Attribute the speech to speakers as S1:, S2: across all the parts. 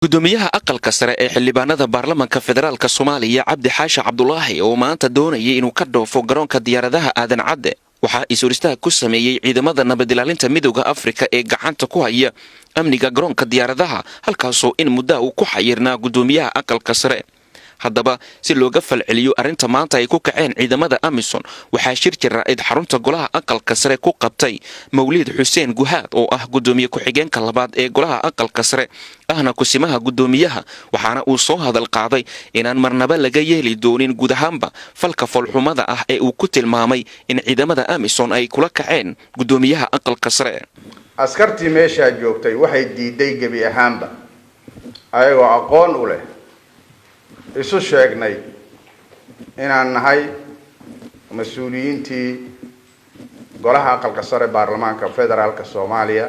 S1: gudoomiyaha aqalka sare ee xildhibaanada baarlamaanka federaalka Soomaaliya Cabdi Xaashi Cabdullaahi oo maanta doonayay inuu ka dhoofo garoonka diyaaradaha Aadan Cadde waxa ay suurtagal ku sameeyay ciidamada nabad ilaalinta midowga Afrika ee gacanta ku haya amniga garoonka diyaaradaha halkaasoo in muddo uu ku xayirnaa gudoomiyaha aqalka sare. haddaba si looga falceliyo arinta maanta ay ku kaceen ciidamada Amisom waxaa shir jiraa'id xarunta golaha aqalka sare ku qabtay Mawlid Xuseen Guhaad oo ah gudoomiye ku-xigeenka labaad ee golaha aqalka sare ahna kusimaha gudoomiyaha waxaana uu soo hadal qaaday inaan marnaba laga yeeli doonin guud ahaanba falka falxumada ah ee uu ku tilmaamay in ciidamada Amisom ay kula kaceen gudoomiyaha aqalka sare.
S2: askartii meesha joogtay waxay diiday gabi ahaanba ayagoo aqoon u leh isu sheegnay inaan nahay mas'uuliyiintii golaha aqalka sare baarlamaanka federaalka Soomaaliya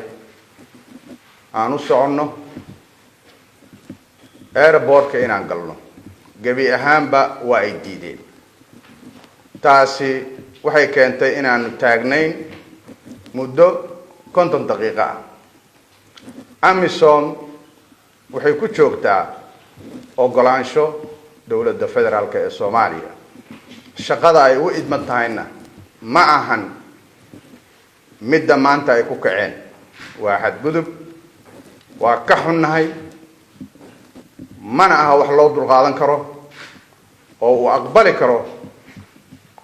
S2: aan u soconno airportka inaan galno gabi ahaanba waa ay diideen. taasi waxay keentay inaan taagnayn muddo 50 daqiiqo ah. Amisom waxay ku joogtaa ogolaansho dawladda federaalka ee Soomaaliya shaqada ay u idman tahayna ma ahan midda maanta ay ku kaceen waa xadgudub waa ka xunnahay mana aha wax loo dulqaadan karo oo uu aqbali karo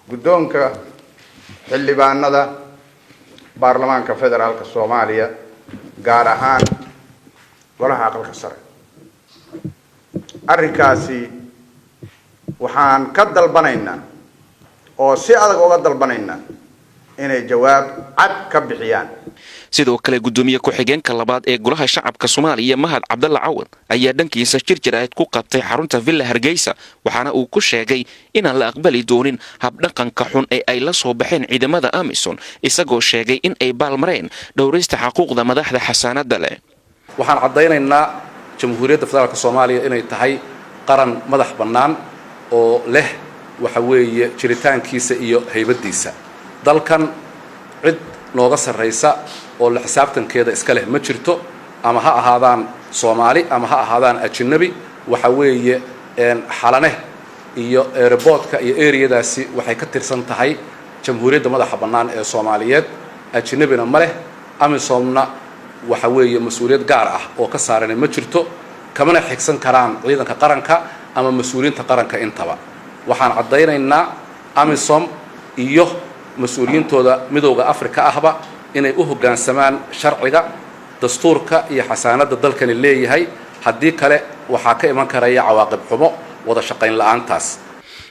S2: guddoonka xildhibaanada baarlamaanka federaalka Soomaaliya gaar ahaan golaha aqalka sare. arrinkaasi waxaan ka dalbanaynaa oo si adag uga dalbanaynaa inay jawaab cad ka bixiyaan.
S1: sidoo kale gudoomiye ku-xigeenka labaad ee golaha shacabka Soomaaliya Mahad Cabdalla Cawad ayaa dhankiisa shir jiraa'id ku qabtay xarunta Villa Hargeysa waxaana uu ku sheegay inaan la aqbali doonin habdhaqanka xun ee ay la soo baxeen ciidamada Amisom isagoo sheegay in ay baalmareen dhowrista xuquuqda madaxda xasaanada leh.
S3: waxaan cadeynaynaa jamhuuriyadda federaalka Soomaaliya inay tahay qaran madax bannaan oo leh waxa weeye jiritaankiisa iyo haybadiisa. dalkan cid nooga sarreysa oo la xisaabtankeeda iska leh ma jirto ama ha ahaadaan Soomaali ama ha ahaadaan ajnabi. waxa weeye xalane iyo airportka iyo area-daasi waxay ka tirsan tahay jamhuuriyadda madaxa bannaan ee Soomaaliyeed. ajnabina ma leh. Amisomna waxa weeye mas'uuliyad gaar ah oo ka saaran ma jirto kamana xigsan karaan ciidanka qaranka ama mas'uuliyiinta qaranka intaba. waxaan cadeynaynaa Amisom iyo mas'uuliyiintooda midowga Afrika ahba inay u hoggaansamaan sharciga dastuurka iyo xasaanada dalkani leeyahay. haddii kale waxaa ka iman karaya cawaaqib xumo wada shaqayn la'aantaas.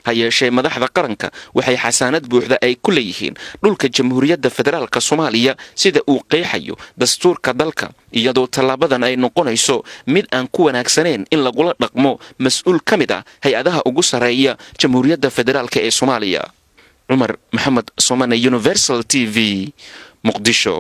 S1: hayeeshee madaxda qaranka waxay xasaanad buuxda ay ku leeyihiin dhulka jamhuuriyadda federaalka Soomaaliya sida uu qeexayo dastuurka dalka iyadoo talaabadan ay noqonayso mid aan ku wanaagsaneen in lagula dhaqmo mas'uul ka mid ah hay'adaha ugu sareeya jamhuuriyadda federaalka ee Soomaaliya. Umar Maxamed Somane, Universal TV, Muqdisho.